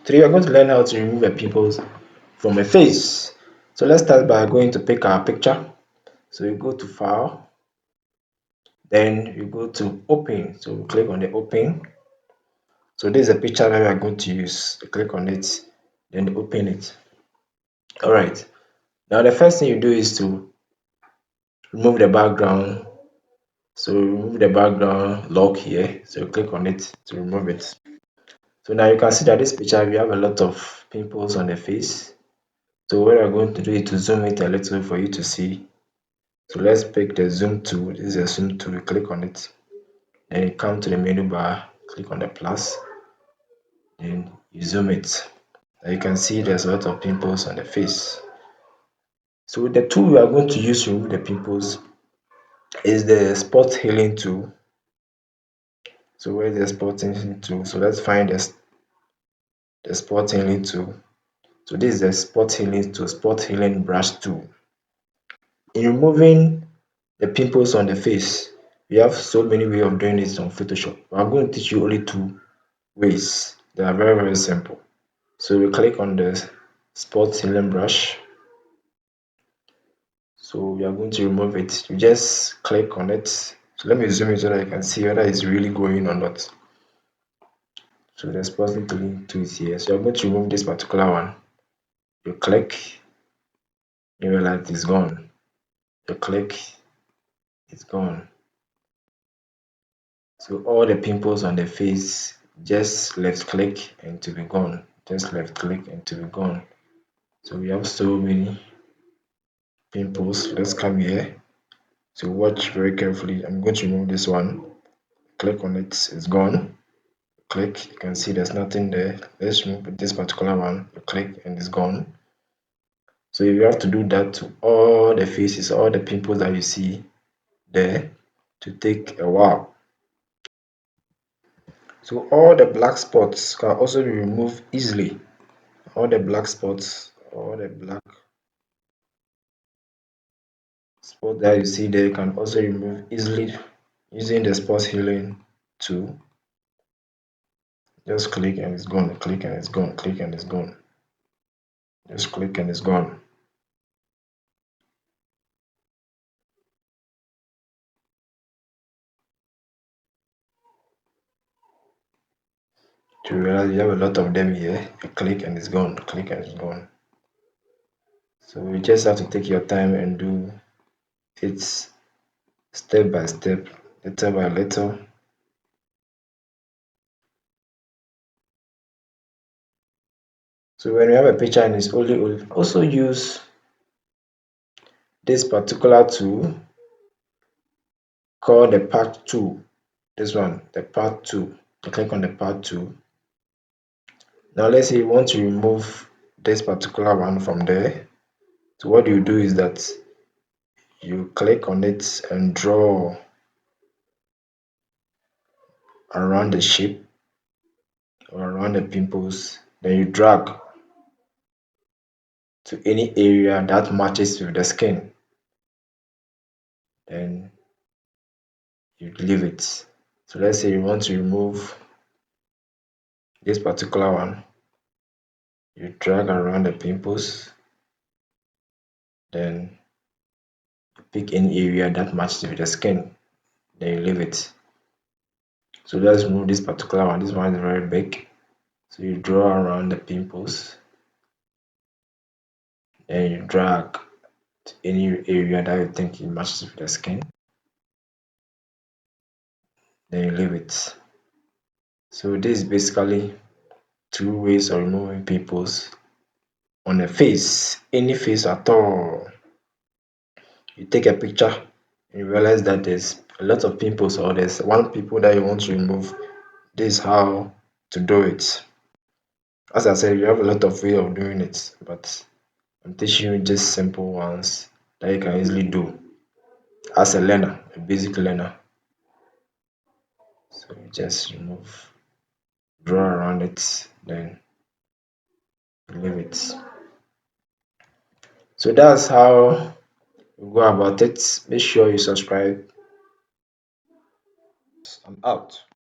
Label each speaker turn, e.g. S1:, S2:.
S1: Today we're going to learn how to remove the pimples from a face. So let's start by going to pick our picture. So you go to file, then you go to open. So we click on the open. So this is a picture that we are going to use. You click on it, then open it. Alright. Now the first thing you do is to remove the background. So remove the background lock here. So you click on it to remove it. So now you can see that this picture we have a lot of pimples on the face. So what I'm going to do is to zoom it a little for you to see. So let's pick the zoom tool. This is a zoom tool. You click on it. Then you come to the menu bar, click on the plus, then you zoom it. Now you can see there's a lot of pimples on the face. So the tool we are going to use to remove the pimples is the spot healing tool. So where's the spot healing tool? So let's find the spot healing tool. So this is the spot healing tool, spot healing brush tool. In removing the pimples on the face, we have so many ways of doing this on Photoshop. I'm going to teach you only two ways. They are very simple. So we click on the spot healing brush. So we are going to remove it. You just click on it. So let me zoom it so that you can see whether it's really going or not. So the spot healing tool is here. So you're going to remove this particular one. You click, you realize it's gone. You click, it's gone. So all the pimples on the face, just left click and to be gone. Just left click and to be gone. So we have so many pimples. Let's come here. So watch very carefully. I'm going to remove this one. Click on it, it's gone. Click, you can see there's nothing there. Let's remove this particular one. You click and it's gone. So you have to do that to all the faces, all the pimples that you see there, to take a while. So all the black spots can also be removed easily. All the black spots, all the black spots that you see there can also remove easily using the spot healing tool. Just click and it's gone, click and it's gone, click and it's gone. Just click and it's gone. To realize you have a lot of them here, you click and it's gone, click and it's gone. So you just have to take your time and do it step by step, little by little. So when you have a picture and it's only also use this particular tool called the path tool. This one, the path tool. You click on the path tool. Now let's say you want to remove this particular one from there. So what you do is that you click on it and draw around the shape or around the pimples. Then you drag to any area that matches with the skin. Then you leave it. So let's say you want to remove this particular one. You drag around the pimples. Then you pick any area that matches with the skin. Then you leave it. So let's remove this particular one. This one is very big. So you draw around the pimples. Then you drag to any area that you think it matches with the skin. Then you leave it. So this is basically two ways of removing pimples on a face, any face at all. You take a picture and you realize that there's a lot of pimples or there's one pimple that you want to remove. This is how to do it. As I said, you have a lot of ways of doing it, but I'm teaching you just simple ones that you can easily do as a learner, a basic learner. So you just remove, draw around it, then leave it. So that's how you go about it. Make sure you subscribe. I'm out.